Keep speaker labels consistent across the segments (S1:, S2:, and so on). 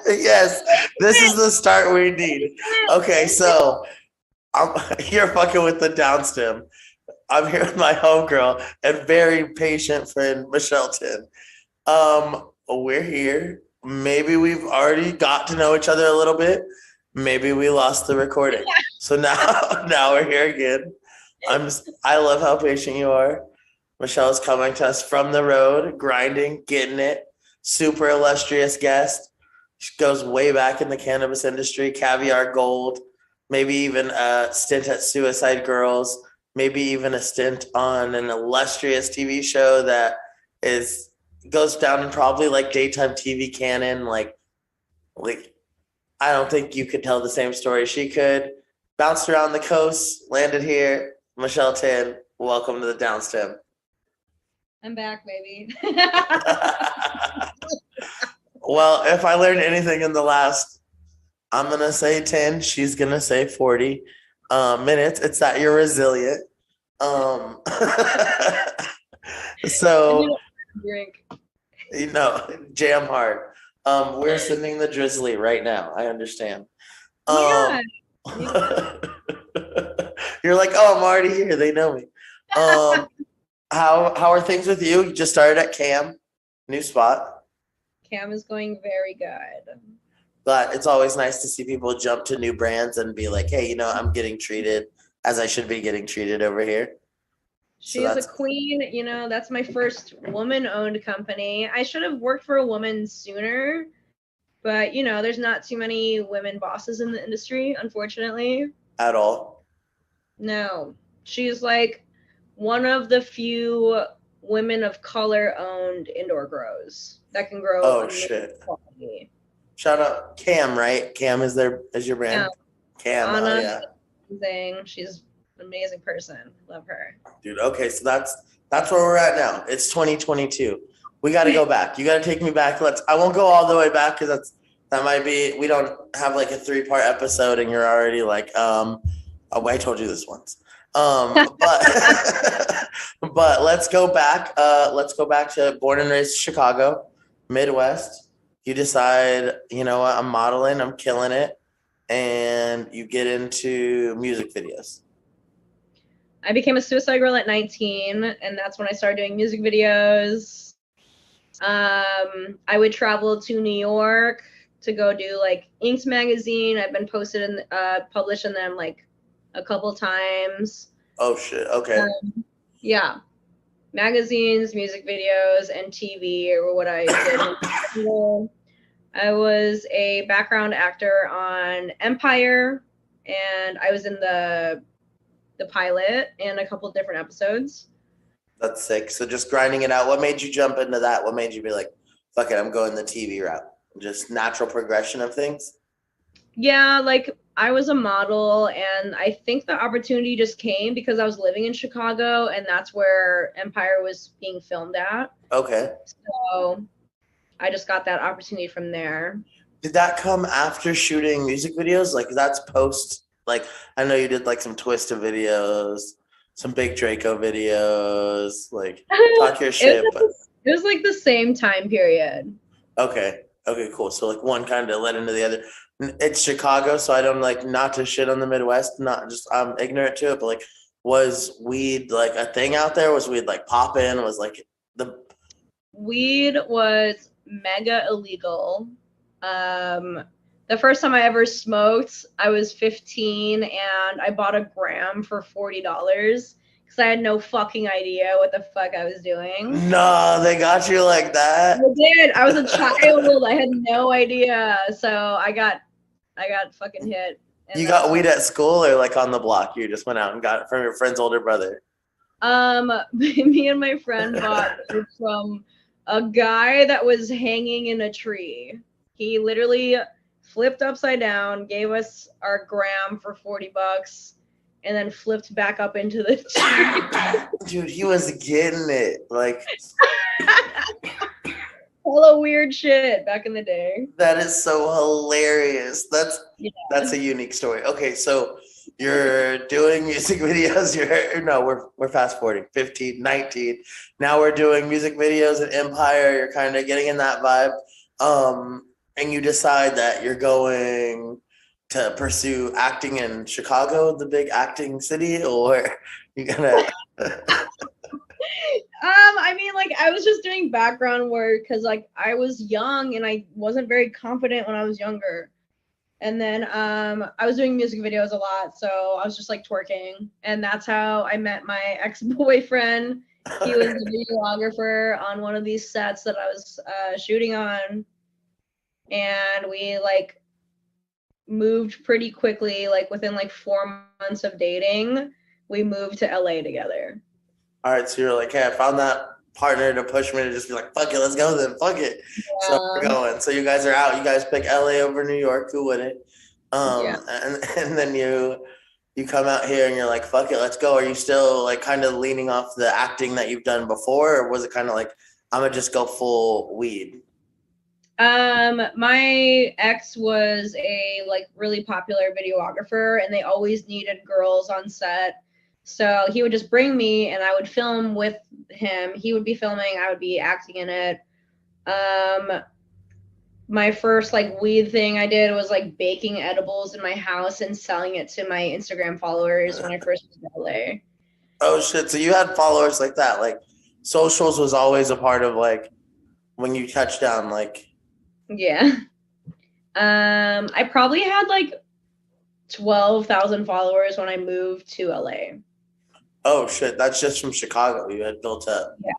S1: Yes, this is the start we need. Okay, so you're fucking with the downstem. I'm here with my homegirl and very patient friend, Michelle Tin. We're here. Maybe we've already got to know each other a little bit. Maybe we lost the recording. So now, now we're here again. I love how patient you are. Michelle's coming to us from the road, grinding, getting it. Super illustrious guest. She goes way back in the cannabis industry, caviar gold, maybe even a stint at Suicide Girls, maybe even a stint on an illustrious TV show that is goes down in probably like daytime TV canon. Like I don't think you could tell the same story she could. Bounced around the coast, landed here. Michelle Tan, welcome to the downstem.
S2: I'm back, baby.
S1: Well, if I learned anything in the last, I'm gonna say 10. She's gonna say 40 minutes. It's that you're resilient. Um, so
S2: drink.
S1: jam hard. We're sending the drizzly right now. I understand.
S2: Oh
S1: You're like, oh, I'm already here. They know me. How are things with you? You just started at Cam, new spot.
S2: Cam is going very good.
S1: But it's always nice to see people jump to new brands and be like, hey, I'm getting treated as I should be getting treated over here.
S2: She's a queen. That's my first woman-owned company. I should have worked for a woman sooner, but there's not too many women bosses in the industry, unfortunately.
S1: At all?
S2: No. She's like one of the few women of color owned indoor grows that can grow.
S1: Oh shit. Quality. Shout out Cam, right? Cam is your brand. Cam,
S2: Anna, yeah. Amazing. She's an amazing person. Love her.
S1: Dude, okay, so that's where we're at now. It's 2022. We got to go back. You got to take me back. I won't go all the way back because that might be, we don't have like a 3-part episode and you're already like, oh, I told you this once. But but let's go back. Let's go back to born and raised Chicago, Midwest. You decide, you know what, I'm modeling, I'm killing it, and you get into music videos.
S2: I became a Suicide Girl at 19, and that's when I started doing music videos. I would travel to New York to go do like Inked magazine. I've been published in them like a couple times.
S1: Oh shit! Okay.
S2: Yeah, magazines, music videos, and TV or what I did. I was a background actor on Empire, and I was in the pilot and a couple different episodes.
S1: That's sick. So just grinding it out. What made you jump into that? What made you be like, fuck it, I'm going the TV route? Just natural progression of things?
S2: Yeah, like I was a model, and I think the opportunity just came because I was living in Chicago, and that's where Empire was being filmed at.
S1: Okay.
S2: So I just got that opportunity from there.
S1: Did that come after shooting music videos? Like that's post, like I know you did like some Twista videos, some Big Draco videos, like talk your shit.
S2: It was like the same time period.
S1: Okay, cool. So like one kind of led into the other. It's Chicago, so I don't like not to shit on the Midwest, not just I'm ignorant to it, but like was weed like a thing out there? Was weed like poppin'? Was like the
S2: weed was mega illegal. The first time I ever smoked, I was 15 and I bought a gram for $40 because I had no fucking idea what the fuck I was doing.
S1: No, they got you like that?
S2: I did. I was a child. I had no idea. So I got fucking hit.
S1: You got weed at school or like on the block? You just went out and got it from your friend's older brother?
S2: Me and my friend bought it from a guy that was hanging in a tree. He literally flipped upside down, gave us our gram for $40, and then flipped back up into the tree.
S1: Dude, he was getting it. Like
S2: hella weird shit back in the day.
S1: That is so hilarious. That's a unique story. Okay, so you're doing music videos. We're fast forwarding 15, 19. Now we're doing music videos at Empire. You're kind of getting in that vibe. and you decide that you're going to pursue acting in Chicago, the big acting city, or you're gonna
S2: I mean, like, I was just doing background work because, like, I was young and I wasn't very confident when I was younger. And then I was doing music videos a lot, so I was just like twerking, and that's how I met my ex-boyfriend. He was a videographer on one of these sets that I was shooting on, and we like moved pretty quickly. Like within like 4 months of dating, we moved to LA together.
S1: All right, so you're like, hey, I found that partner to push me to just be like, fuck it, let's go then, fuck it.
S2: Yeah.
S1: So we're going. So you guys are out. You guys pick LA over New York. Who wouldn't?
S2: Yeah.
S1: And then you come out here and you're like, fuck it, let's go. Are you still like kind of leaning off the acting that you've done before, or was it kind of like, I'm gonna just go full weed?
S2: My ex was a like really popular videographer, and they always needed girls on set. So he would just bring me and I would film with him. He would be filming, I would be acting in it. My first like weed thing I did was like baking edibles in my house and selling it to my Instagram followers when I first moved to LA.
S1: Oh shit! So you had followers like that. Like socials was always a part of like when you touched down. Like
S2: Yeah. I probably had like 12,000 followers when I moved to LA.
S1: oh shit, that's just from Chicago. You had built up.
S2: Yeah.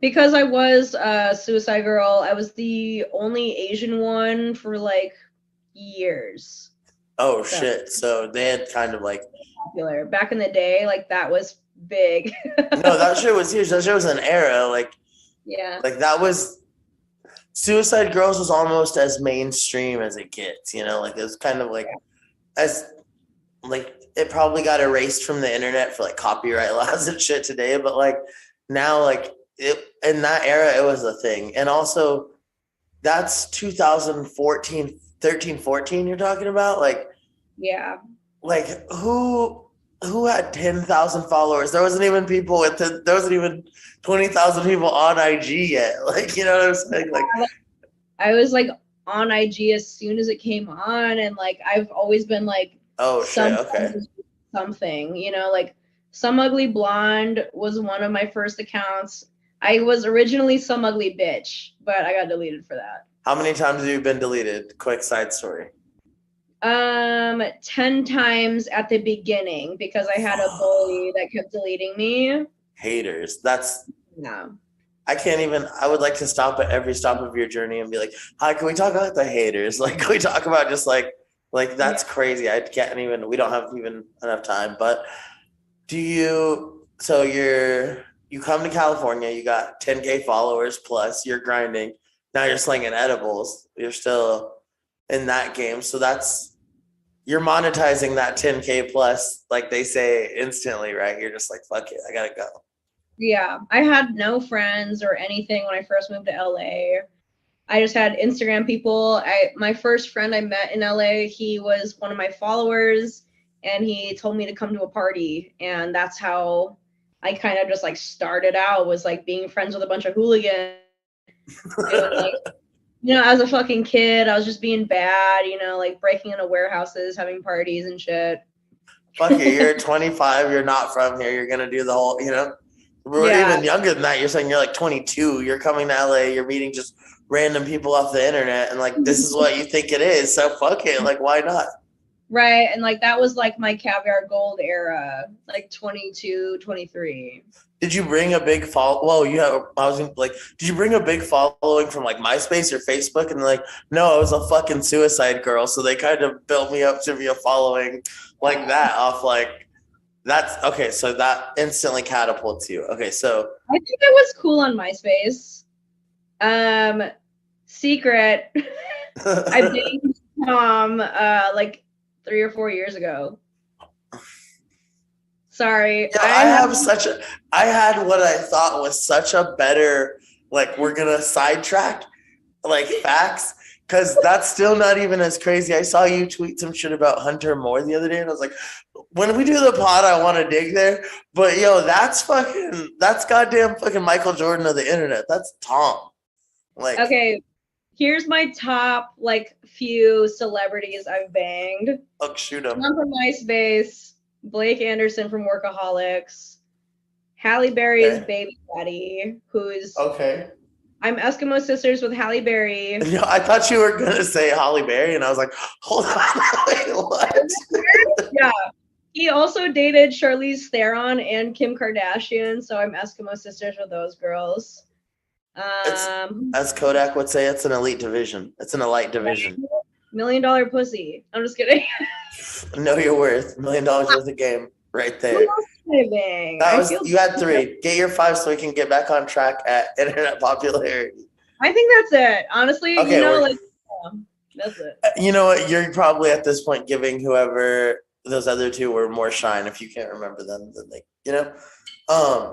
S2: Because I was a suicide girl, I was the only Asian one for like years.
S1: Oh shit! So they had kind of like
S2: Popular back in the day, like that was big.
S1: no, that shit was huge. That shit was an era. Like
S2: Yeah.
S1: like that was Suicide Girls was almost as mainstream as it gets. You know, like it was kind of like as like it probably got erased from the internet for like copyright laws and shit today, but like now like it in that era it was a thing. And also that's 2014 13 14 you're talking about
S2: Yeah.
S1: like who had 10,000 followers. There wasn't even people with there wasn't even 20,000 people on IG yet. Like, you know what I'm saying? Like
S2: I was like on IG as soon as it came on, and like I've always been like
S1: oh shit, okay.
S2: something, you know, like Some Ugly Blonde was one of my first accounts. I was originally Some Ugly Bitch, but I got deleted for that.
S1: How many times have you been deleted? Quick side story.
S2: 10 times at the beginning because I had a bully that kept deleting me.
S1: Haters. That's
S2: No.
S1: I can't even. I would like to stop at every stop of your journey and be like, "Hi, can we talk about the haters? Like, can we talk about just like that's crazy. I can't even. We don't have even enough time. But do you? So you come to California. You got 10K followers plus. You're grinding. Now you're slinging edibles. You're still in that game. So you're monetizing that 10K plus, like they say, instantly, right? You're just like, fuck it, I gotta go.
S2: Yeah, I had no friends or anything when I first moved to LA. I just had Instagram people. My first friend I met in LA, he was one of my followers, and he told me to come to a party, and that's how I kind of just like started out, was like being friends with a bunch of hooligans. Like, you know, as a fucking kid, I was just being bad, you know, like breaking into warehouses, having parties and shit.
S1: Fuck it, you're 25, you're not from here, you're gonna do the whole, you know. We're even younger than that. You're saying you're like 22. You're coming to LA. You're meeting just random people off the internet, and like this is what you think it is. So fuck it. Like, why not?
S2: Right, and like that was like my Caviar Gold era, like 22, 23.
S1: Did you bring a big follow? Well, you have. I was like, did you bring a big following from like MySpace or Facebook? And like, no, I was a fucking suicide girl. So they kind of built me up to be a following like that off like. That's okay. So that instantly catapults you. Okay, so
S2: I think I was cool on MySpace. Secret. I dated Tom like 3 or 4 years ago. Sorry.
S1: Yeah, I had what I thought was such a better, like, we're gonna sidetrack like facts. Cause that's still not even as crazy. I saw you tweet some shit about Hunter Moore the other day, and I was like, when we do the pod, I want to dig there. But yo, that's goddamn fucking Michael Jordan of the internet. That's Tom. Like,
S2: okay, Here's my top like few celebrities I've banged.
S1: Oh, shoot 'em.
S2: One from MySpace, Blake Anderson from Workaholics, Halle Berry's
S1: Okay.
S2: baby daddy, who's
S1: Okay.
S2: I'm Eskimo sisters with Halle Berry.
S1: You know, I thought you were gonna say Holly Berry, and I was like, hold on, wait, what?
S2: Yeah. He also dated Charlize Theron and Kim Kardashian, so I'm Eskimo sisters with those girls.
S1: It's, as Kodak would say, it's an elite division. It's an elite division.
S2: $1 million pussy. I'm just kidding.
S1: Know your worth. $1 million worth of game right there.
S2: Who else did I bang?
S1: That was you had 3. Get your 5 so we can get back on track at internet popularity.
S2: I think that's it. Honestly,
S1: Okay,
S2: you know, like that's it.
S1: You know what? You're probably at this point giving whoever those other 2 were more shine if you can't remember them than they, you know.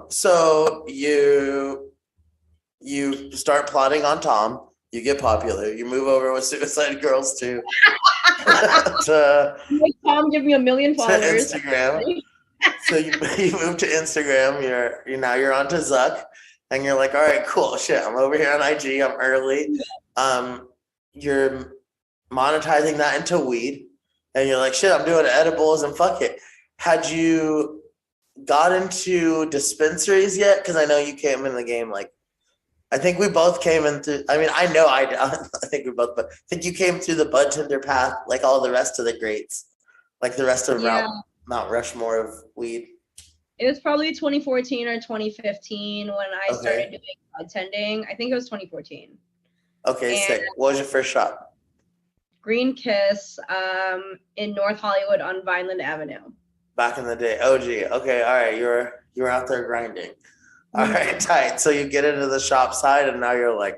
S1: So you start plotting on Tom. You get popular. You move over with Suicide Girls to
S2: Tom give me 1 million followers.
S1: Instagram. So you move to Instagram. You're on to Zuck, and you're like, all right, cool, shit. I'm over here on IG. I'm early. You're monetizing that into weed, and you're like, shit, I'm doing edibles and fuck it. Had you got into dispensaries yet? Because I know you came in the game like. I think we both came in through. I mean, I know I think we both, but I think you came through the bud tender path, like all the rest of the greats, like the rest of Mount Rushmore of weed.
S2: It was probably 2014 or 2015 when I started doing bud tending. I think it was 2014.
S1: Okay, sick. What was your first shop?
S2: Green Kiss, in North Hollywood on Vineland Avenue.
S1: Back in the day, OG. Okay, all right, you were out there grinding. All right, tight. So you get into the shop side, and now you're like,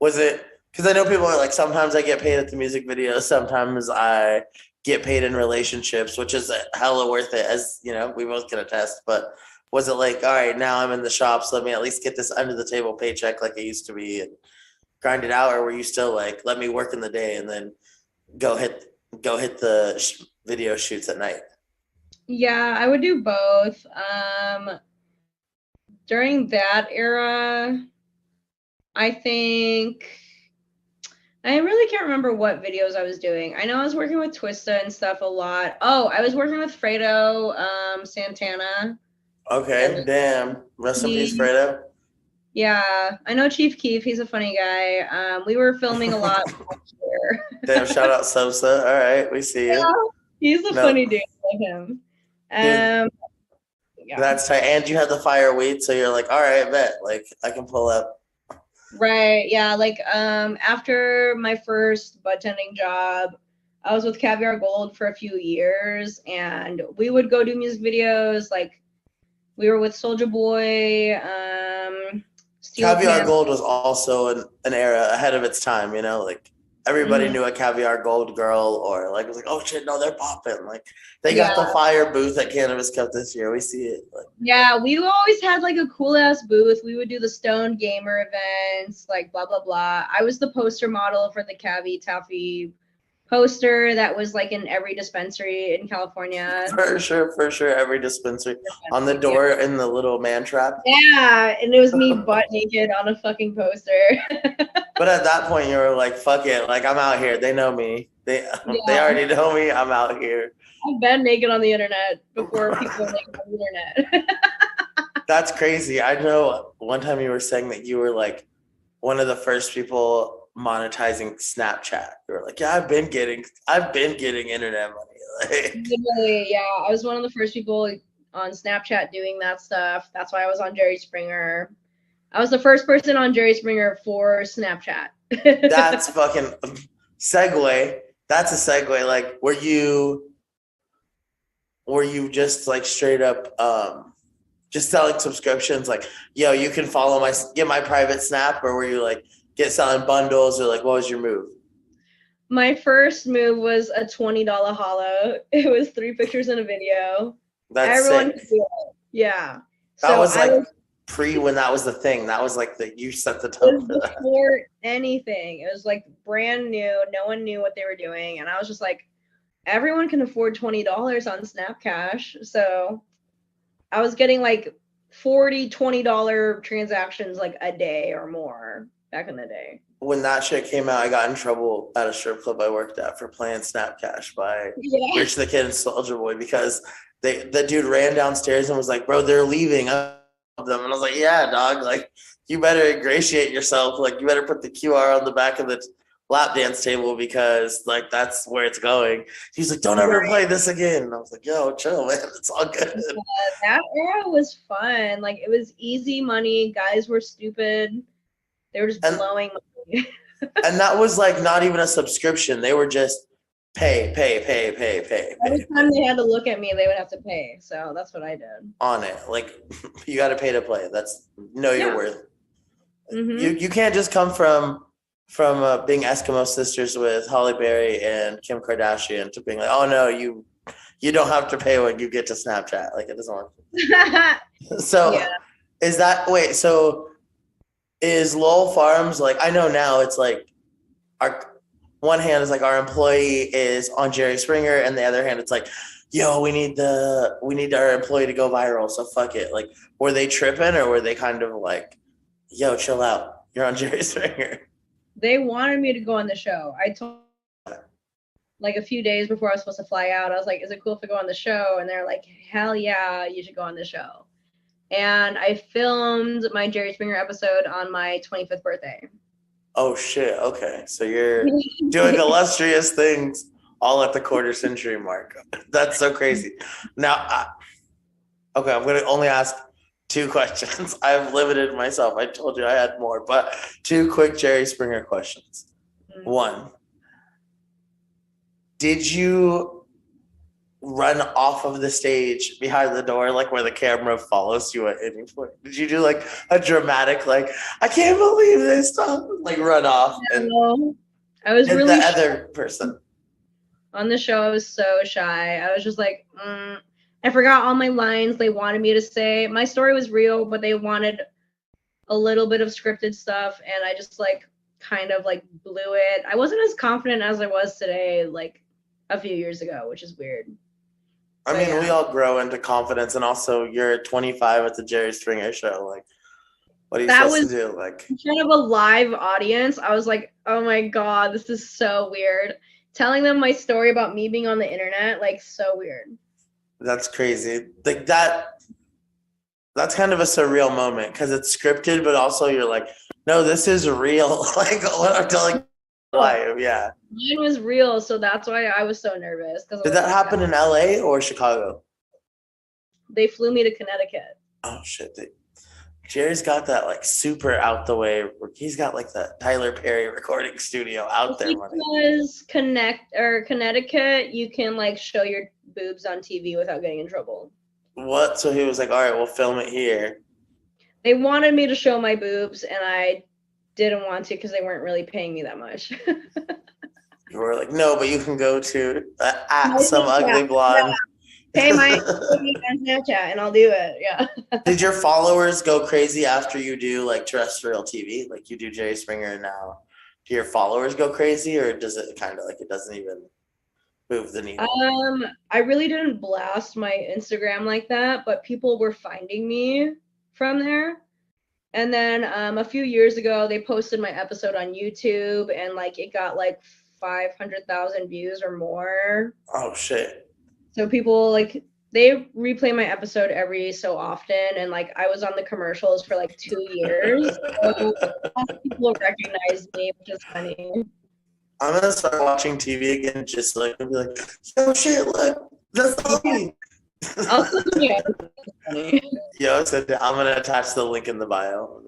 S1: was it? Because I know people are like, sometimes I get paid at the music videos, sometimes I get paid in relationships, which is hella worth it, as you know, we both can attest. But was it like, all right, now I'm in the shops, let me at least get this under the table paycheck like it used to be, and grind it out, or were you still like, let me work in the day and then go hit the video shoots at night?
S2: Yeah, I would do both. During that era, I think I really can't remember what videos I was doing. I know I was working with Twista and stuff a lot. Oh, I was working with Fredo Santana.
S1: Okay, damn. Rest in peace, Fredo.
S2: Yeah, I know Chief Keef. He's a funny guy. We were filming a lot here.
S1: Damn, shout out Sosa. All right, we see you.
S2: Yeah, he's a funny dude like him.
S1: Yeah. That's tight. And you had the fire weed, so you're like, all right, bet. Like, I can pull up.
S2: Right. Yeah. Like, after my first bud tending job, I was with Caviar Gold for a few years, and we would go do music videos. Like, we were with Soulja Boy.
S1: Caviar Gold was also an era ahead of its time, you know, like everybody knew a Caviar Gold girl, or like was like, oh shit, no, they're popping. Like they got the fire booth at Cannabis Cup this year. We see it. Like,
S2: yeah, we always had like a cool ass booth. We would do the Stone Gamer events, like blah blah blah. I was the poster model for the Cavi Taffy poster that was like in every dispensary in California.
S1: For sure, every dispensary on the door in the little man trap.
S2: Yeah, and it was me butt naked on a fucking poster.
S1: But at that point, you were like, "Fuck it! Like I'm out here. They know me. They already know me. I'm out here."
S2: I've been naked on the internet before people were naked on the internet.
S1: That's crazy. I know one time you were saying that you were like one of the first people monetizing Snapchat. You were like, yeah, I've been getting internet money. Like,
S2: literally, yeah, I was one of the first people on Snapchat doing that stuff. That's why I was on Jerry Springer. I was the first person on Jerry Springer for Snapchat.
S1: That's fucking segue. That's a segue. Like, were you just like straight up just selling subscriptions? Like, yo, you can get my private Snap, or were you like selling bundles, or like what was your move?
S2: My first move was a $20 holo. It was 3 pictures in a video.
S1: That's everyone sick.
S2: Could do it. Yeah.
S1: That was like pre when that was the thing. That was like you set the tone for that.
S2: Before anything. It was like brand new. No one knew what they were doing. And I was just like, everyone can afford $20 on Snapcash. So I was getting like $20 transactions like a day or more back in the day.
S1: when that shit came out, I got in trouble at a strip club I worked at for playing Snap Cash by
S2: Yeah.
S1: Rich the Kid and Soldier Boy because the dude ran downstairs and was like, "Bro, they're leaving." Them, and I was like, "Yeah, dog. Like, you better ingratiate yourself. Like, you better put the QR on the back of the lap dance table because like that's where it's going." He's like, "Don't ever play this again." And I was like, "Yo, chill, man. It's all good."
S2: That era was fun. Like it was easy money. Guys were stupid. They were just blowing money.
S1: And that was like not even a subscription. They were just pay.
S2: Every time they had to look at me, they would have to pay. So that's what I did.
S1: On it. Like you got to pay to play. That's your worth.
S2: Mm-hmm.
S1: You can't just come from being Eskimo sisters with Holly Berry and Kim Kardashian to being like, "Oh no, you don't have to pay when you get to Snapchat." Like it doesn't work. So is that so is Lowell Farms like, I know now it's like our one hand is like our employee is on Jerry Springer and the other hand it's like, yo, we need our employee to go viral, so fuck it. Like, were they tripping or were they kind of like, yo, chill out, you're on Jerry Springer?
S2: They wanted me to go on the show. I told like a few days before I was supposed to fly out, I was like, is it cool if I go on the show? And they're like, hell yeah, you should go on the show. And I filmed my Jerry Springer episode on my 25th birthday.
S1: Oh shit. Okay. So you're doing illustrious things all at the quarter century mark. That's so crazy. Now, okay, I'm going to only ask 2 questions. I've limited myself. I told you I had more, but 2 quick Jerry Springer questions. 1, did you run off of the stage behind the door, like where the camera follows you at any point? Did you do like a dramatic, like, I can't believe this stuff, like run off?
S2: No, I was really
S1: the other person
S2: on the show. I was so shy. I was just like, I forgot all my lines they wanted me to say. My story was real, but they wanted a little bit of scripted stuff, and I just like kind of like blew it. I wasn't as confident as I was today, like a few years ago, which is weird.
S1: I mean, we all grow into confidence, and also you're 25 at the Jerry Springer show. Like, what are you supposed to do? Like,
S2: in front of a live audience, I was like, oh my God, this is so weird. Telling them my story about me being on the internet, like, so weird.
S1: That's crazy. Like that's kind of a surreal moment because it's scripted, but also you're like, no, this is real. Like what I'm telling you live, yeah.
S2: Mine was real, so that's why I was so nervous.
S1: Did that happen in LA or Chicago?
S2: They flew me to Connecticut.
S1: Oh shit! Jerry's got that like super out the way. He's got like the Tyler Perry recording studio out there.
S2: Because Connecticut, you can like show your boobs on TV without getting in trouble.
S1: What? So he was like, all right, we'll film it here.
S2: They wanted me to show my boobs, and I didn't want to because they weren't really paying me that much.
S1: You were like, no, but you can go to at some ugly blonde.
S2: Yeah. Pay my on Snapchat and I'll do it. Yeah.
S1: Did your followers go crazy after you do like terrestrial TV? Like you do Jerry Springer now. Do your followers go crazy, or does it kind of like it doesn't even move the needle?
S2: I really didn't blast my Instagram like that, but people were finding me from there. And then a few years ago, they posted my episode on YouTube, and like it got like 500,000 views or more.
S1: Oh shit!
S2: So people like they replay my episode every so often, and like I was on the commercials for like 2 years. So people recognize me, which is funny.
S1: I'm gonna start watching TV again, just like and be like, "Yo, shit, look, that's me." Yo, so I'm gonna attach the link in the bio.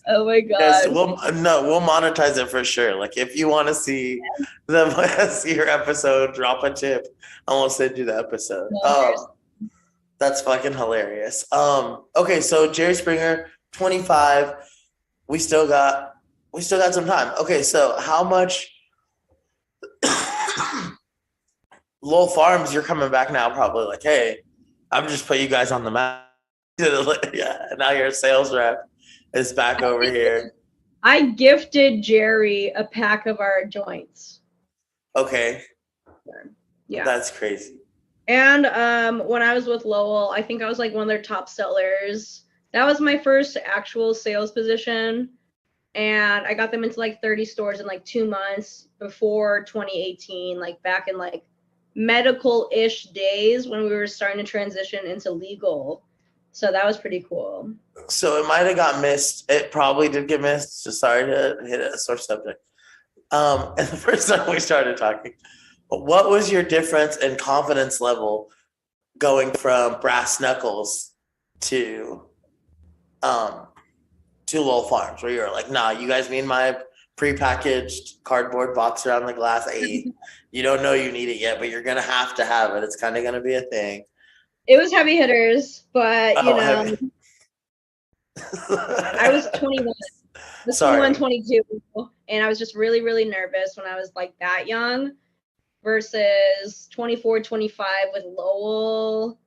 S2: Oh my god!
S1: Yes, we'll monetize it for sure. Like if you want to see your episode, drop a tip, and we'll send you the episode. That's fucking hilarious. Okay, so Jerry Springer, 25. We still got some time. Okay, so how much? Lowell Farms, you're coming back now, probably like, hey, I'm just put you guys on the map. Yeah, now you're a sales rep. Is back over here.
S2: I gifted Jerry a pack of our joints.
S1: Okay.
S2: Yeah.
S1: That's crazy.
S2: And when I was with Lowell, I think I was like one of their top sellers. That was my first actual sales position. and I got them into like 30 stores in like 2 months before 2018, like back in like medical-ish days when we were starting to transition into legal. So that was pretty cool.
S1: So it might have got missed. It probably did get missed. So sorry to hit a sore subject. And the first time we started talking, what was your difference in confidence level going from brass knuckles to Lowell Farms, where you're like, nah, you guys need my prepackaged cardboard box around the glass 8. You don't know you need it yet, but you're gonna have to have it. It's kind of gonna be a thing.
S2: It was heavy hitters, but you know, I was 21. I was 21, 22, and I was just really, really nervous when I was like that young versus 24, 25 with Lowell.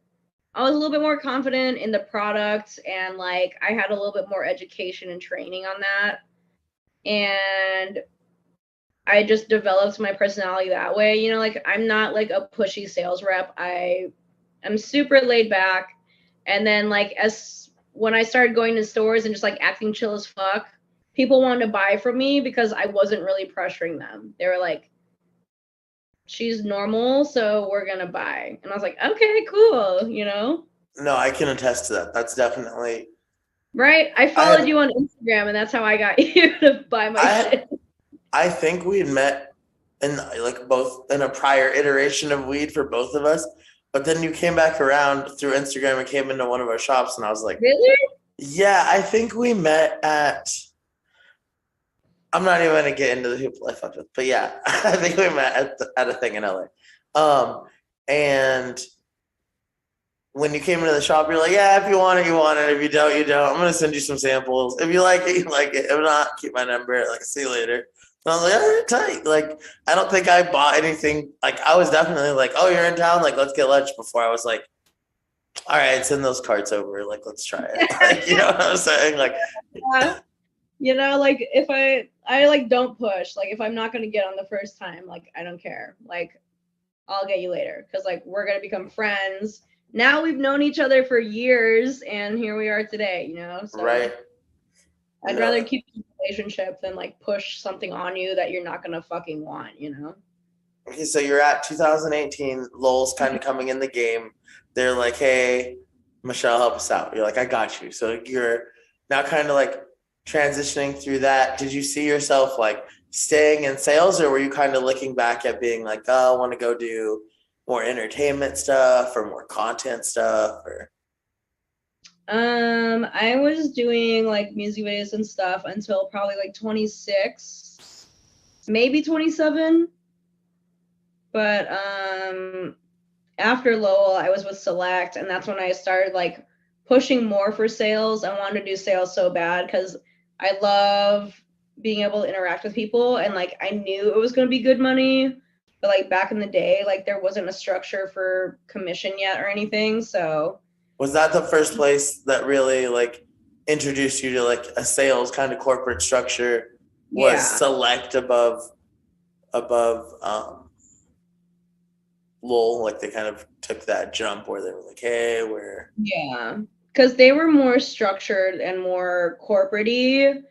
S2: I was a little bit more confident in the product, and like I had a little bit more education and training on that. And I just developed my personality that way. You know, like I'm not like a pushy sales rep. I'm super laid back. And then like when I started going to stores and just like acting chill as fuck, people wanted to buy from me because I wasn't really pressuring them. They were like, she's normal, so we're gonna buy. And I was like, okay, cool, you know?
S1: No, I can attest to that. That's definitely
S2: right. I followed you on Instagram, and that's how I got you to buy my shit.
S1: I think we had met in like both in a prior iteration of weed for both of us, but then you came back around through Instagram and came into one of our shops, and I was like,
S2: really?
S1: Yeah, I think we met at. I'm not even gonna get into the people I fucked with, but yeah, I think we met at a thing in LA. And when you came into the shop, you're like, yeah, if you want it, you want it. If you don't, you don't. I'm gonna send you some samples. If you like it, you like it. If not, keep my number. Like, see you later. And I was like, oh, tight. Like, I don't think I bought anything. Like, I was definitely like, oh, you're in town. Like, let's get lunch. Before I was like, all right, send those carts over. Like, let's try it. Like, you know what I'm saying? Like,
S2: you know, like if I like don't push. Like, if I'm not gonna get on the first time, like I don't care. Like, I'll get you later because like we're gonna become friends. Now we've known each other for years, and here we are today. You know, so
S1: right.
S2: I'd rather keep a relationship than like push something on you that you're not gonna fucking want, you know?
S1: Okay, so you're at 2018, Lowell's kind of coming in the game. They're like, hey, Michelle, help us out. You're like, I got you. So you're now kind of like transitioning through that. Did you see yourself like staying in sales, or were you kind of looking back at being like, oh, I want to go do more entertainment stuff or more content stuff? Or
S2: I was doing like music videos and stuff until probably like 26, maybe 27. But after Lowell, I was with Select, and that's when I started like pushing more for sales. I wanted to do sales so bad because I love being able to interact with people, and like I knew it was going to be good money, but like back in the day, like there wasn't a structure for commission yet or anything. So
S1: was that the first place that really like introduced you to like a sales kind of corporate structure? Was Select above Lowell? Like they kind of took that jump where they were like, hey, we're
S2: because they were more structured and more corporate-y,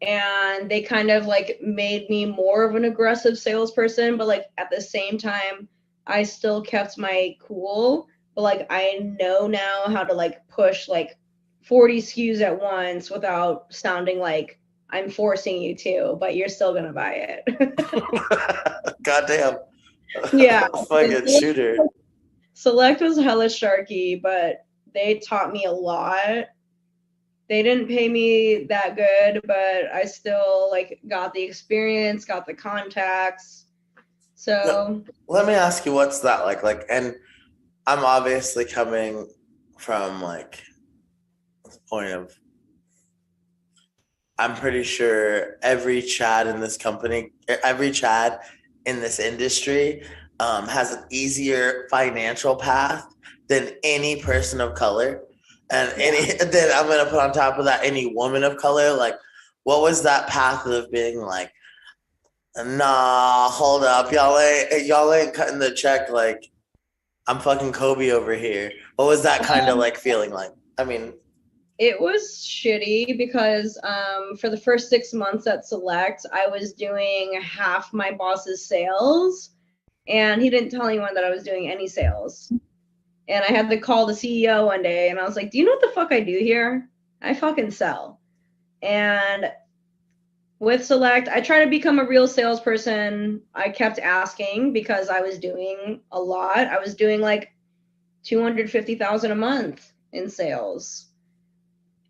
S2: and they kind of like made me more of an aggressive salesperson, but like at the same time I still kept my cool. But like I know now how to like push like 40 SKUs at once without sounding like I'm forcing you to, but you're still gonna buy it.
S1: Goddamn.
S2: Yeah.
S1: Fucking shooter.
S2: Select was hella sharky, but they taught me a lot. They didn't pay me that good, but I still like got the experience, got the contacts. So
S1: let me ask you, what's that like? Like, and I'm obviously coming from like the point of, I'm pretty sure every Chad in this company, every Chad in this industry has an easier financial path than any person of color. And then I'm going to put on top of that, any woman of color. Like, what was that path of being like, nah, hold up. Y'all ain't cutting the check. Like, I'm fucking Kobe over here. What was that kind of like feeling like? I mean,
S2: It was shitty because for the first 6 months at Select, I was doing half my boss's sales, and he didn't tell anyone that I was doing any sales. And I had to call the CEO one day, and I was like, do you know what the fuck I do here? I fucking sell. And with Select, I try to become a real salesperson. I kept asking because I was doing a lot. I was doing like 250,000 a month in sales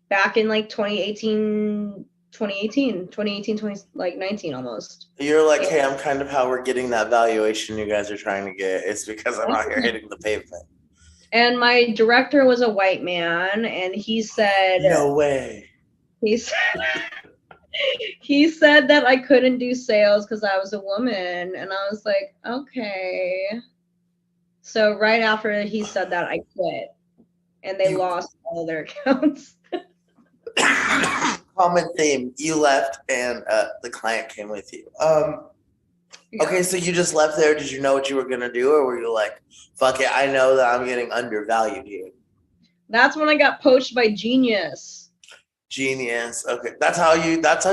S2: back in like 2018, 19 almost.
S1: You're like, hey, I'm kind of how we're getting that valuation you guys are trying to get. It's because I'm out here hitting the pavement.
S2: And my director was a white man, and he said,
S1: no way.
S2: He said that I couldn't do sales because I was a woman. And I was like, okay. So right after he said that, I quit. And they lost all their accounts.
S1: Common theme. You left and the client came with you. Okay, so you just left there. Did you know what you were going to do? Or were you like, fuck it, I know that I'm getting undervalued here?
S2: That's when I got poached by Genius.
S1: Genius. Okay. That's how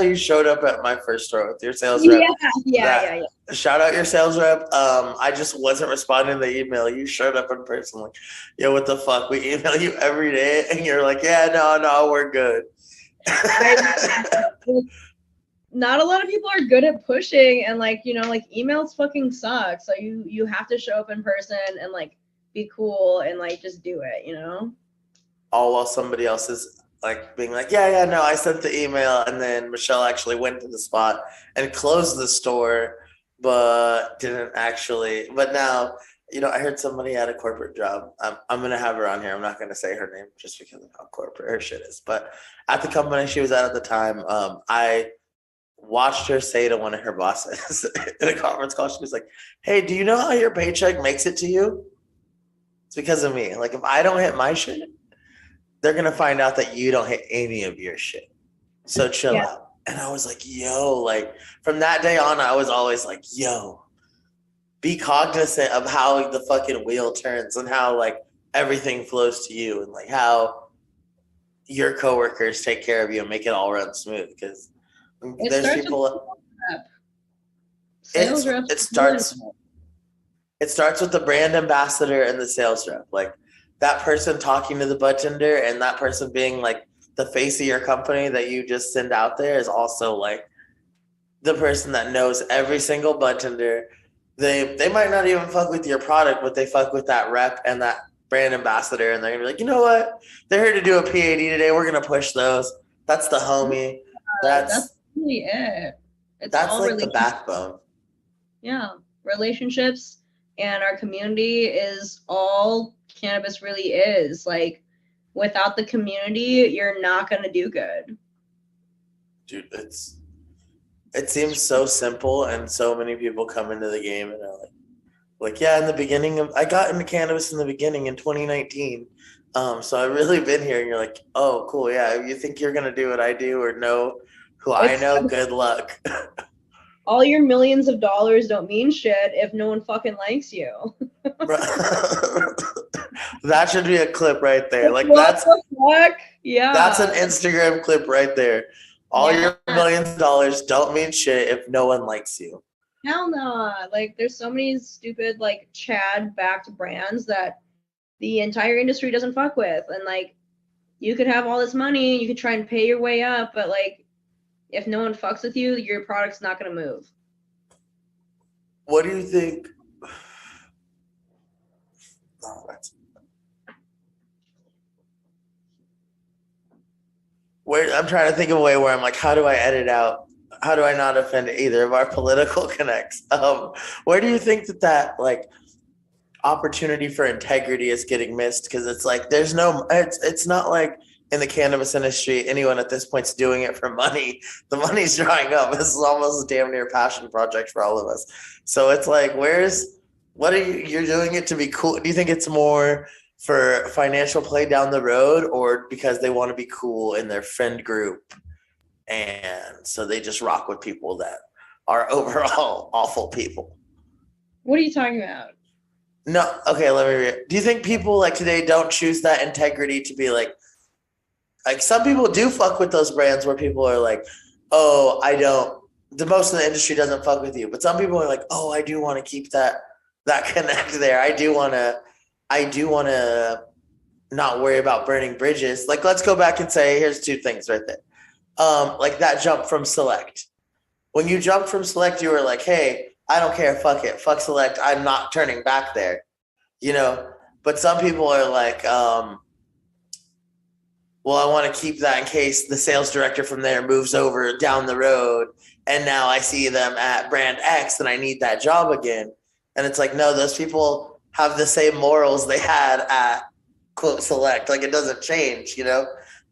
S1: you showed up at my first store with your sales rep.
S2: Yeah.
S1: Shout out your sales rep. I just wasn't responding to the email. You showed up in person like, yo, what the fuck? We email you every day and you're like, yeah, no, we're good.
S2: Not a lot of people are good at pushing, and like, you know, like emails fucking suck. So you have to show up in person and like be cool and like just do it, you know?
S1: All while somebody else is like being like, yeah, no, I sent the email, and then Michelle actually went to the spot and closed the store, but didn't actually. But now, you know, I heard somebody had a corporate job. I'm gonna have her on here. I'm not gonna say her name just because of how corporate her shit is. But at the company she was at the time, I watched her say to one of her bosses in a conference call, she was like, hey, do you know how your paycheck makes it to you? It's because of me. Like, if I don't hit my shit, they're going to find out that you don't hit any of your shit. So chill out. And I was like, yo, like from that day on, I was always like, yo, be cognizant of how the fucking wheel turns and how like everything flows to you and like how your coworkers take care of you and make it all run smooth. Because there's people. It starts with the brand ambassador and the sales rep. Like that person talking to the bartender and that person being like the face of your company that you just send out there is also like the person that knows every single bartender. They might not even fuck with your product, but they fuck with that rep and that brand ambassador, and they're gonna be like, you know what? They're here to do a PAD today. We're gonna push those. That's the homie. That's
S2: really it.
S1: That's like the backbone.
S2: Yeah, relationships and our community is all cannabis really is. Like, without the community, you're not gonna do good.
S1: Dude, it seems so simple, and so many people come into the game and are like, yeah, in the beginning I got into cannabis in the beginning in 2019. So I've really been here, and you're like, oh, cool, yeah. If you think you're gonna do what I do or know who I know, good luck.
S2: All your millions of dollars don't mean shit if no one fucking likes you.
S1: That should be a clip right there. Like
S2: what the fuck? Yeah.
S1: That's an Instagram clip right there. All your millions of dollars don't mean shit if no one likes you.
S2: Hell no. Like, there's so many stupid, like, Chad-backed brands that the entire industry doesn't fuck with. And, like, you could have all this money, you could try and pay your way up, but, like, if no one fucks with you, your product's not going to move.
S1: What do you think? I'm trying to think of a way where I'm like, how do I edit out? How do I not offend either of our political connects? Where do you think that like opportunity for integrity is getting missed? Because it's like it's not like in the cannabis industry anyone at this point's doing it for money. The money's drying up. This is almost a damn near passion project for all of us. So it's like, you're doing it to be cool? Do you think it's more for financial play down the road, or because they want to be cool in their friend group, and so they just rock with people that are overall awful people?
S2: What are you talking about?
S1: No, okay, let me read. Do you think people like today don't choose that integrity to be like, Like some people do fuck with those brands where people are like, oh, I don't. The most of the industry doesn't fuck with you, but some people are like, oh, I do want to keep that connect there. I do want to not worry about burning bridges. Like let's go back and say, here's two things right there. Like that jump from Select. When you jumped from Select, you were like, hey, I don't care, fuck it, fuck Select. I'm not turning back there, you know. But some people are like, well, I want to keep that in case the sales director from there moves over down the road and now I see them at brand X and I need that job again. And it's like, no, those people have the same morals they had at quote Select. Like it doesn't change, you know?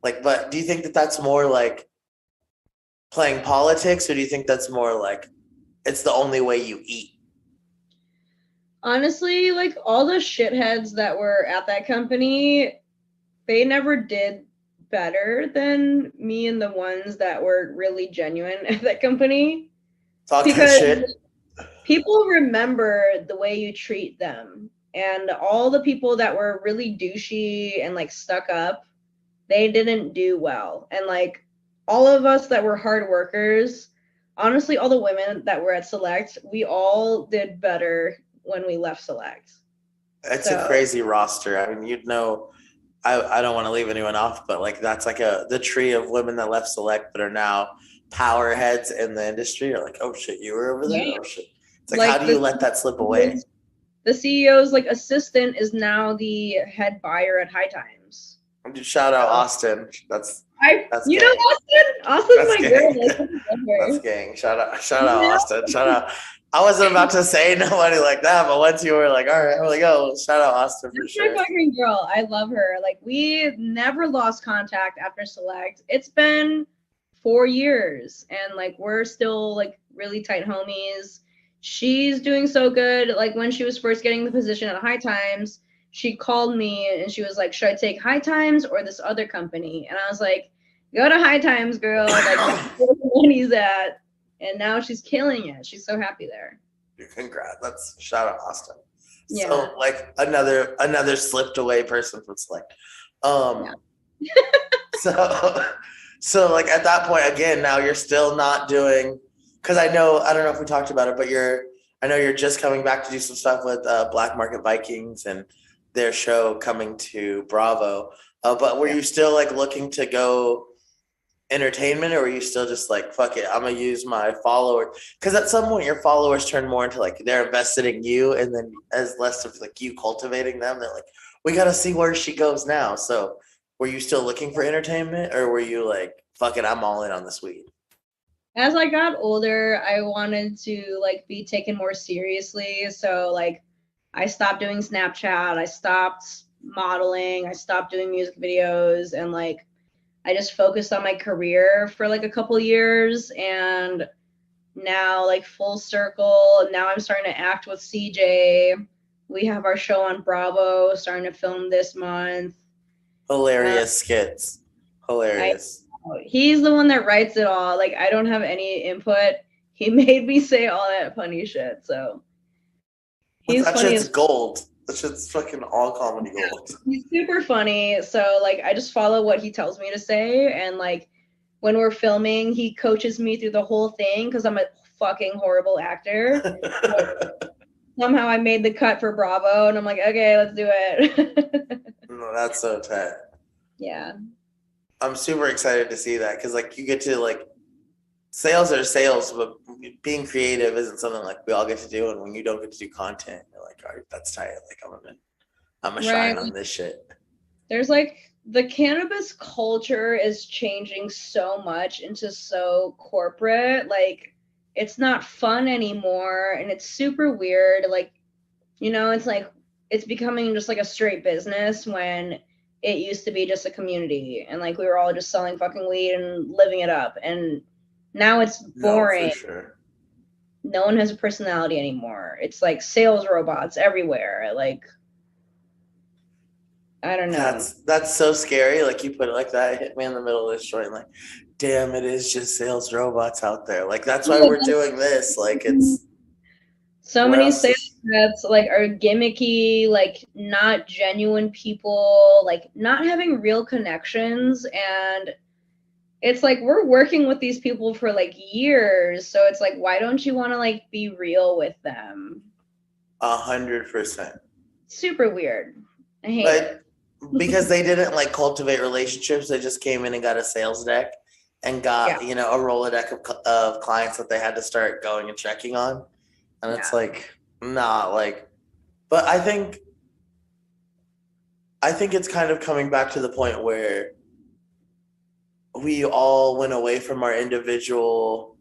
S1: Like, but do you think that that's more like playing politics, or do you think that's more like it's the only way you eat?
S2: Honestly, like all the shitheads that were at that company, they never did better than me and the ones that were really genuine at that company.
S1: Talk that shit.
S2: People remember the way you treat them. And all the people that were really douchey and like stuck up, they didn't do well. And like all of us that were hard workers, honestly, all the women that were at Select, we all did better when we left Select.
S1: It's a crazy roster. I mean, you'd know, I don't want to leave anyone off, but like that's like the tree of women that left Select that are now power heads in the industry. You're like, oh shit, you were over there? Yeah. Oh shit. It's like how do you let that slip away?
S2: The CEO's like assistant is now the head buyer at High Times.
S1: Shout out Austin. That's
S2: you gang. Know Austin? Austin's that's my
S1: gang. Girl. That's gang. Shout out Austin. Shout out. I wasn't about to say nobody like that, but once you were like, all right, I'm like, oh, shout out Austin for sure.
S2: My fucking girl. I love her. Like we never lost contact after Select. It's been 4 years and like we're still like really tight homies. She's doing so good. Like when she was first getting the position at High Times, she called me and she was like, should I take High Times or this other company? And I was like, go to High Times, girl. Like where the money's at. And now she's killing it. She's so happy there.
S1: Congrats. That's shout out Austin. Yeah. So like another slipped away person from Select. Yeah. so like at that point again, now you're still not doing, because I don't know if we talked about it, but I know you're just coming back to do some stuff with Black Market Vikings and their show coming to Bravo. But were you still like looking to go entertainment, or were you still just like, fuck it, I'm gonna use my followers? Because at some point your followers turn more into like they're invested in you, and then as less of like you cultivating them, they're like, we gotta see where she goes now. So were you still looking for entertainment, or were you like, fuck it, I'm all in on this weed?
S2: As I got older, I wanted to like be taken more seriously. So like I stopped doing Snapchat, I stopped modeling, I stopped doing music videos, and like I just focused on my career for like a couple years, and now like full circle. Now I'm starting to act with CJ. We have our show on Bravo starting to film this month.
S1: Hilarious skits. Hilarious.
S2: He's the one that writes it all. Like I don't have any input. He made me say all that funny shit. So
S1: he's that funny. Shit's gold. That shit's fucking all comedy gold.
S2: He's super funny. So like I just follow what he tells me to say, and like when we're filming, he coaches me through the whole thing because I'm a fucking horrible actor. Somehow I made the cut for Bravo, and I'm like, okay, let's do it.
S1: No, that's so tight.
S2: Yeah.
S1: I'm super excited to see that because like you get to like, sales are sales, but being creative isn't something like we all get to do. And when you don't get to do content, you're like, all right, that's tight. Like I'm gonna shine on this shit.
S2: There's like the cannabis culture is changing so much into so corporate. Like it's not fun anymore, and it's super weird. Like, you know, it's like it's becoming just like a straight business when it used to be just a community, and like we were all just selling fucking weed and living it up. And now it's boring.
S1: No, for sure.
S2: No one has a personality anymore. It's like sales robots everywhere. Like, I don't know.
S1: That's so scary. Like you put it like that, it hit me in the middle of this joint. Like, damn, it is just sales robots out there. Like that's why we're doing this. Like it's
S2: So
S1: Where
S2: many
S1: else?
S2: sales reps like are gimmicky, like not genuine people, like not having real connections. And it's like we're working with these people for like years. So it's like, why don't you want to like be real with them?
S1: 100%.
S2: Super weird. I hate
S1: But
S2: it.
S1: because they didn't like cultivate relationships, they just came in and got a sales deck and
S2: Yeah.
S1: got, you know, a Rolodex of clients that they had to start going and checking on. And it's
S2: Yeah.
S1: like, nah, like, but I think it's kind of coming back to the point where we all went away from our individual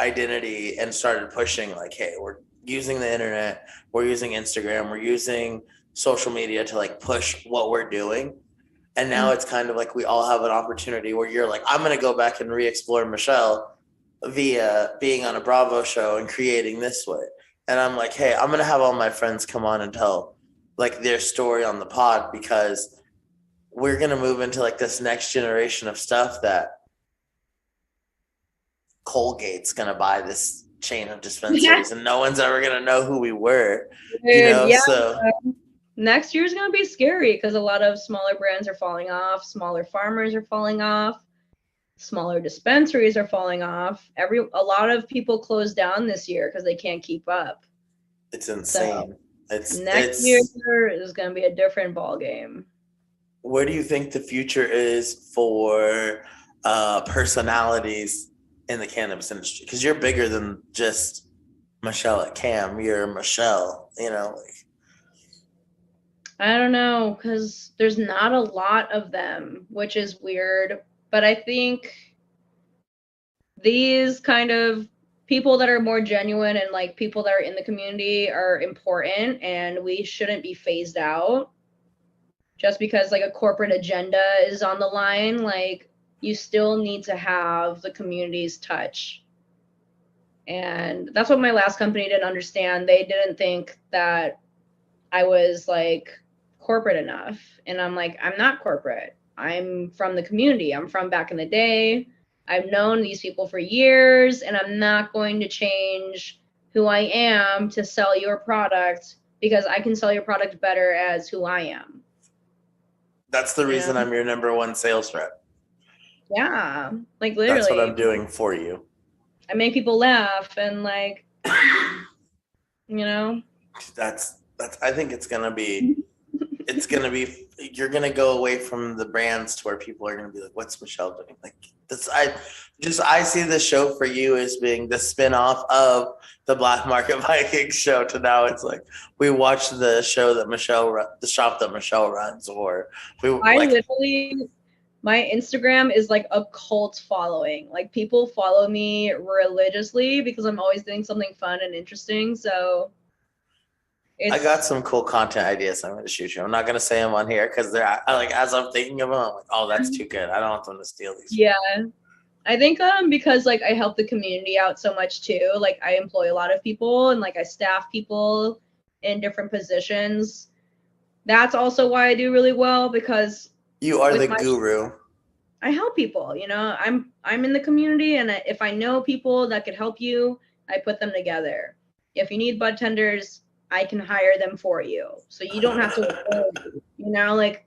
S1: identity and started pushing like, hey, we're using the internet, we're using Instagram, we're using social media to like push what we're doing. And now it's kind of like we all have an opportunity where you're like, I'm going to go back and re-explore Michelle via being on a Bravo show and creating this way. And I'm like, hey, I'm going to have all my friends come on and tell like their story on the pod, because we're going to move into like this next generation of stuff that Colgate's going to buy this chain of dispensaries and no one's ever going to know who we were, you
S2: Dude,
S1: know?
S2: yeah.
S1: So
S2: Next year's gonna be scary because a lot of smaller brands are falling off, smaller farmers are falling off, smaller dispensaries are falling off. A lot of people closed down this year because they can't keep up.
S1: it's
S2: So
S1: insane.
S2: next year
S1: It's
S2: is gonna be a different ball game.
S1: Where do you think the future is for personalities in the cannabis industry? Because you're bigger than just Michelle at Cam. You're Michelle, you know.
S2: I don't know because there's not a lot of them, which is weird. But I think these kind of people that are more genuine and like people that are in the community are important, and we shouldn't be phased out just because like a corporate agenda is on the line. Like you still need to have the community's touch. And that's what my last company didn't understand. They didn't think that I was like corporate enough. And I'm like, I'm not corporate. I'm from the community. I'm from back in the day. I've known these people for years, and I'm not going to change who I am to sell your product because I can sell your product better as who I am.
S1: That's the
S2: You
S1: reason
S2: know?
S1: I'm your number one sales rep.
S2: Yeah, like
S1: That's what
S2: literally.
S1: I'm doing for you.
S2: I make people laugh and like, you know.
S1: That's. I think it's gonna be you're gonna go away from the brands to where people are gonna be like, what's Michelle doing? Like this I see the show for you as being the spin-off of the Black Market Vikings show. To now it's like we watch the show that the shop that Michelle runs, or we
S2: I
S1: like
S2: literally, my Instagram is like a cult following. Like people follow me religiously because I'm always doing something fun and interesting. So
S1: I got
S2: it's
S1: some cool content ideas I'm gonna shoot you. I'm not gonna say them on here because they're like as I'm thinking of them, I'm like, oh, that's too good. I don't want them to steal these.
S2: yeah. I think because like I help the community out so much too. Like I employ a lot of people and like I staff people in different positions. That's also why I do really well because
S1: You are
S2: with
S1: the
S2: my
S1: guru.
S2: I help people, you know. I'm in the community, and if I know people that could help you, I put them together. If you need bud tenders, I can hire them for you. So you don't have to worry, you know, like,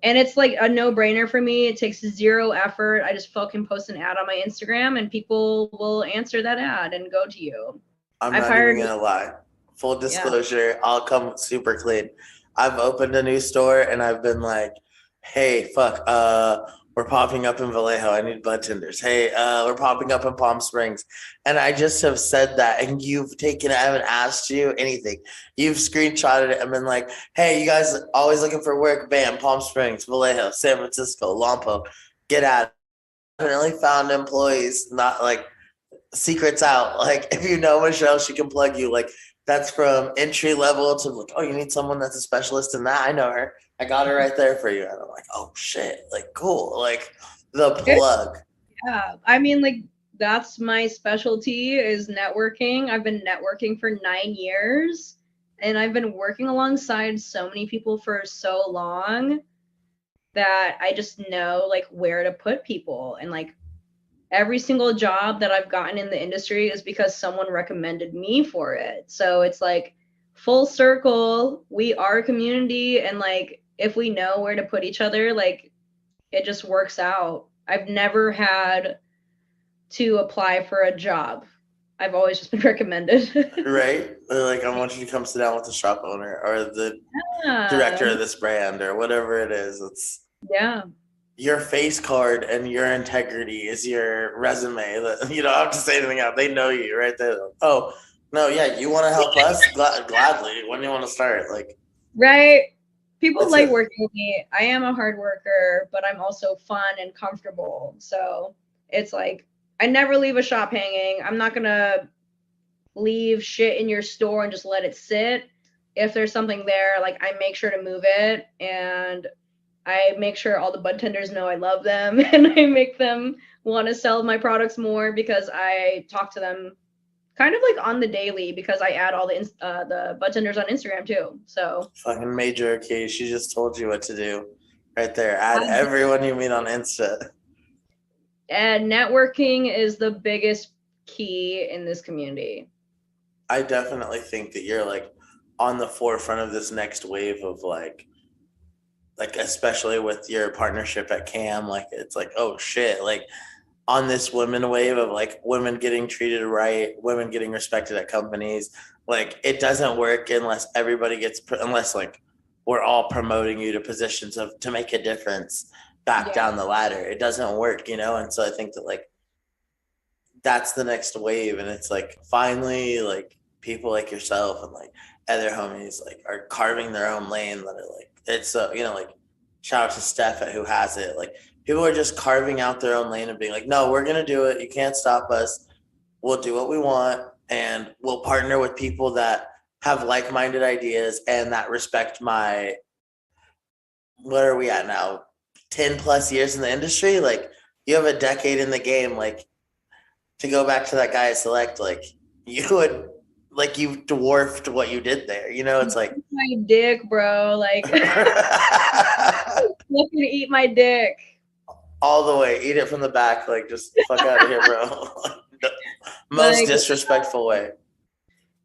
S2: and it's like a no-brainer for me. It takes zero effort. I just fucking post an ad on my Instagram and people will answer that ad and go to you.
S1: I'm
S2: I've
S1: not even
S2: hired,
S1: gonna lie. Full
S2: yeah.
S1: disclosure, I'll come super clean. I've opened a new store and I've been like, hey, fuck, we're popping up in Vallejo. I need bud tenders. Hey, we're popping up in Palm Springs. And I just have said that, and you've taken it. I haven't asked you anything. You've screenshotted it and been like, hey, you guys always looking for work? Bam, Palm Springs, Vallejo, San Francisco, Lompo. Get at it. Definitely found employees, not like secrets out. Like if you know Michelle, she can plug you. Like that's from entry level to like, oh, you need someone that's a specialist in that. I know her. I got her right there for you. And I'm like, oh shit, like cool. Like the plug.
S2: Yeah. I mean, like, that's my specialty is networking. I've been networking for 9 years and I've been working alongside so many people for so long that I just know like where to put people and like every single job that I've gotten in the industry is because someone recommended me for it. So it's like full circle. We are a community, and like if we know where to put each other, like it just works out. I've never had to apply for a job. I've always just been recommended.
S1: Right? Like, I want you to come sit down with the shop owner or the director of this brand or whatever it is. It's your face card and your integrity is your resume. That, you don't have to say anything else. They know you right there. Oh, no, yeah, you want to help us? Gladly. When do you want to start? Like,
S2: right? People like working with me. I am a hard worker, but I'm also fun and comfortable. So it's like I never leave a shop hanging. I'm not gonna leave shit in your store and just let it sit. If there's something there, like I make sure to move it, and I make sure all the bud tenders know I love them, and I make them want to sell my products more because I talk to them kind of like on the daily, because I add all the bud tenders on Instagram too. So
S1: fucking major key. She just told you what to do right there. Add everyone you meet on Insta.
S2: And networking is the biggest key in this community.
S1: I definitely think that you're like on the forefront of this next wave of like especially with your partnership at Cam, like it's like, oh shit, like on this women wave of like women getting treated right, women getting respected at companies. Like it doesn't work unless everybody gets, unless like we're all promoting you to positions of to make a difference back down the ladder. It doesn't work, you know? And so I think that like that's the next wave. And it's like finally like people like yourself and like other homies like are carving their own lane that are like, it's you know, like shout out to Steph at Who Has It. Like people are just carving out their own lane and being like, no, we're gonna do it. You can't stop us. We'll do what we want, and we'll partner with people that have like-minded ideas and that respect my. What are we at now? 10 plus years in the industry. Like you have a decade in the game. Like to go back to that guy at Select, like you would. Like you dwarfed what you did there, you know. It's like
S2: my dick, bro. Like, looking to eat my dick
S1: all the way. Eat it from the back. Like, just fuck out of here, bro. Most like, disrespectful way.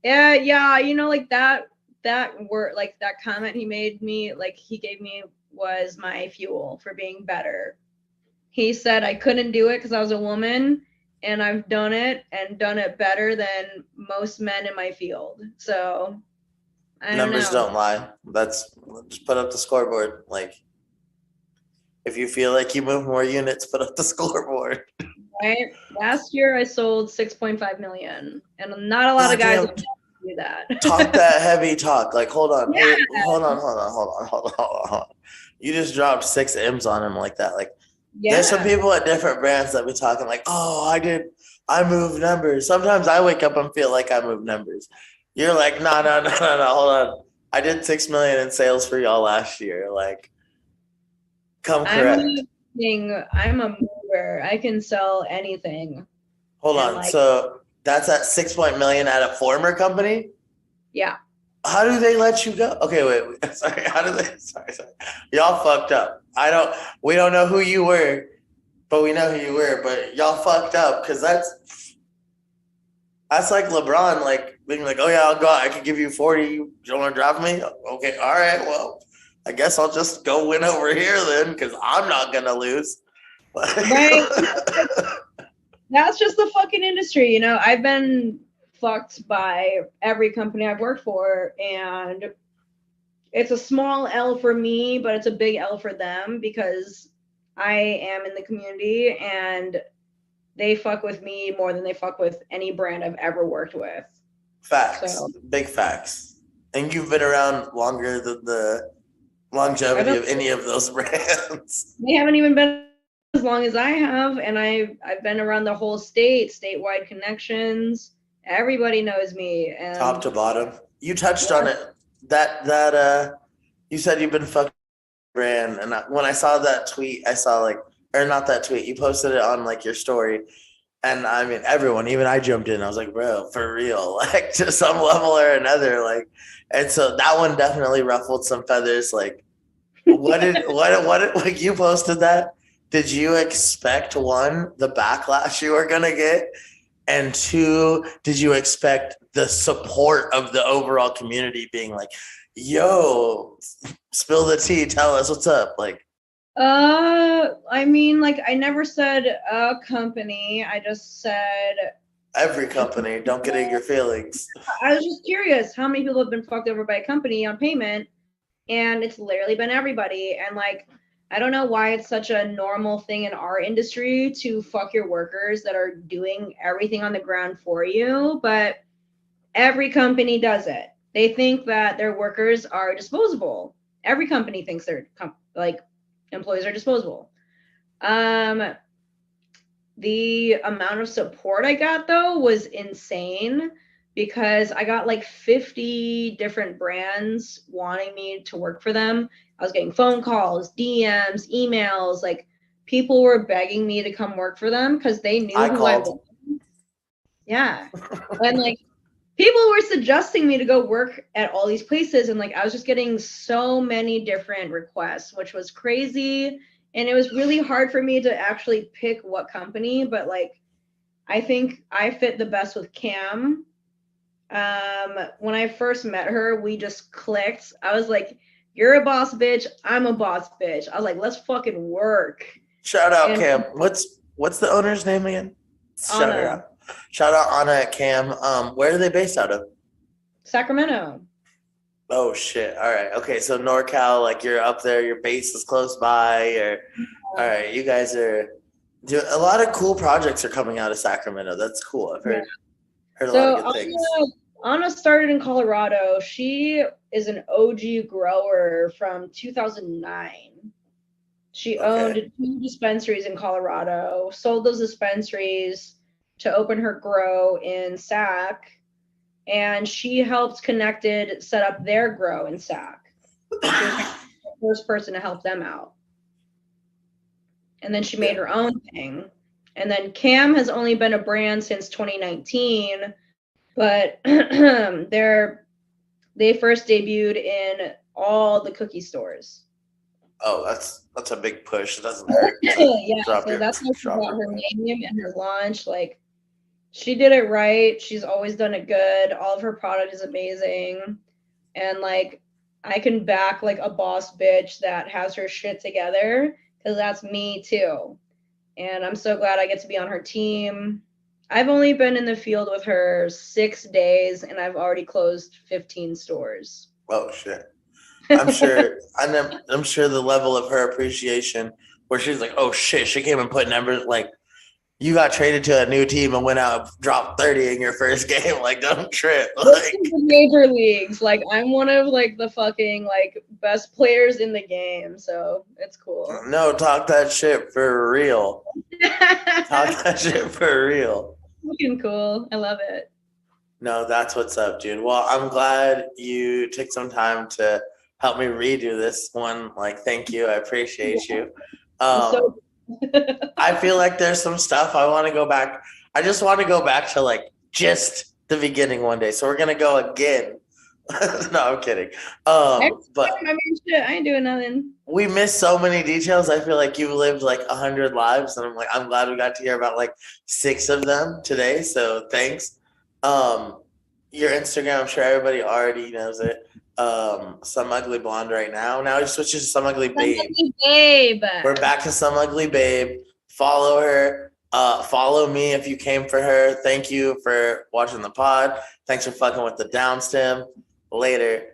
S2: Yeah. You know, like that word, like that comment he made me, like he gave me, was my fuel for being better. He said I couldn't do it because I was a woman. And I've done it and done it better than most men in my field. So
S1: numbers don't lie. That's just put up the scoreboard. Like if you feel like you move more units, put up the scoreboard.
S2: Right. Last year I sold 6.5 million, and not a lot of guys would do that.
S1: Talk that heavy talk. Like hold on, yeah. hold on. You just dropped 6 M's on him like that. Like. Yeah. There's some people at different brands that be talking like, oh, I moved numbers. Sometimes I wake up and feel like I moved numbers. You're like, no, hold on. I did 6 million in sales for y'all last year. Like, come correct.
S2: I'm a mover. I can sell anything.
S1: Hold on. Like, so that's at 6 million at a former company?
S2: Yeah.
S1: How do they let you go? Okay, wait. Sorry. How do they? Sorry. Y'all fucked up. We don't know who you were, but we know who you were. But y'all fucked up because that's like LeBron, like being like, oh yeah, I'll go. I can give you 40. You don't want to draft me? Okay, all right. Well, I guess I'll just go win over here then, because I'm not gonna lose.
S2: Right. That's just the fucking industry, you know. I've been fucked by every company I've worked for, and it's a small L for me, but it's a big L for them because I am in the community and they fuck with me more than they fuck with any brand I've ever worked with.
S1: Facts. So, big facts. And you've been around longer than the longevity of any of those brands.
S2: They haven't even been as long as I have, and I've been around the whole statewide connections. Everybody knows me. And
S1: top to bottom. You touched on it. That you said you've been fucking brand, and when I saw that tweet, I saw like, or not that tweet, you posted it on like your story, and I mean everyone, even I jumped in. I was like, bro, for real, like to some level or another, like, and so that one definitely ruffled some feathers. Like, what like you posted that? did you expect, one, the backlash you were gonna get, and two, did you expect the support of the overall community being like, yo, spill the tea, tell us what's up? Like,
S2: I mean, like, I never said a company. I just said
S1: every company, don't get in your feelings.
S2: I was just curious how many people have been fucked over by a company on payment, and it's literally been everybody. And like, I don't know why it's such a normal thing in our industry to fuck your workers that are doing everything on the ground for you, but every company does it. They think that their workers are disposable. Every company thinks their like employees are disposable. The amount of support I got though was insane because I got like 50 different brands wanting me to work for them. I was getting phone calls, DMs, emails, like people were begging me to come work for them because they knew who I was. Yeah. And like people were suggesting me to go work at all these places, and like I was just getting so many different requests, which was crazy. And it was really hard for me to actually pick what company, but like I think I fit the best with Cam. When I first met her, we just clicked. I was like, you're a boss bitch, I'm a boss bitch. I was like, let's fucking work.
S1: Shout out Cam. What's the owner's name again?
S2: Anna.
S1: Shout out Anna at Cam. Where are they based out of?
S2: Sacramento.
S1: Oh shit. All right. Okay. So NorCal, like you're up there, your base is close by, or all right, you guys are doing a lot of cool projects are coming out of Sacramento. That's cool. I've heard a lot of good things.
S2: Anna started in Colorado. She is an OG grower from 2009. She owned 2 dispensaries in Colorado, sold those dispensaries to open her grow in Sac, and she helped Connected set up their grow in Sac. She was the first person to help them out. And then she made her own thing. And then Cam has only been a brand since 2019, but they first debuted in all the cookie stores.
S1: Oh, that's a big push. It doesn't hurt.
S2: Yeah, so that's how she got her name and her launch. Like, she did it right. She's always done it good. All of her product is amazing. And like, I can back like a boss bitch that has her shit together, because that's me too. And I'm so glad I get to be on her team. I've only been in the field with her 6 days, and I've already closed 15 stores.
S1: Oh shit. I'm sure the level of her appreciation where she's like, oh shit, she came and put numbers, like you got traded to a new team and went out and dropped 30 in your first game. Like, don't trip. Like,
S2: major leagues. Like, I'm one of like the fucking like best players in the game, so it's cool.
S1: No, talk that shit for real. Talk that shit for real.
S2: Looking cool. I love it.
S1: No, that's what's up, dude. Well, I'm glad you took some time to help me redo this one. Like, thank you. I appreciate you. I feel like there's some stuff I want to go back. I just want to go back to like just the beginning one day. So we're gonna go again. No, I'm kidding. But
S2: I mean, shit, I ain't doing nothing.
S1: We missed so many details. I feel like you lived like 100 lives, and I'm glad we got to hear about like 6 of them today. So thanks. Your Instagram, I'm sure everybody already knows it. Some Ugly Blonde right now. Now he switches to Some Ugly Babe.
S2: Ugly Babe.
S1: We're back to Some Ugly Babe. Follow her. Follow me if you came for her. Thank you for watching the pod. Thanks for fucking with the downstem. Later.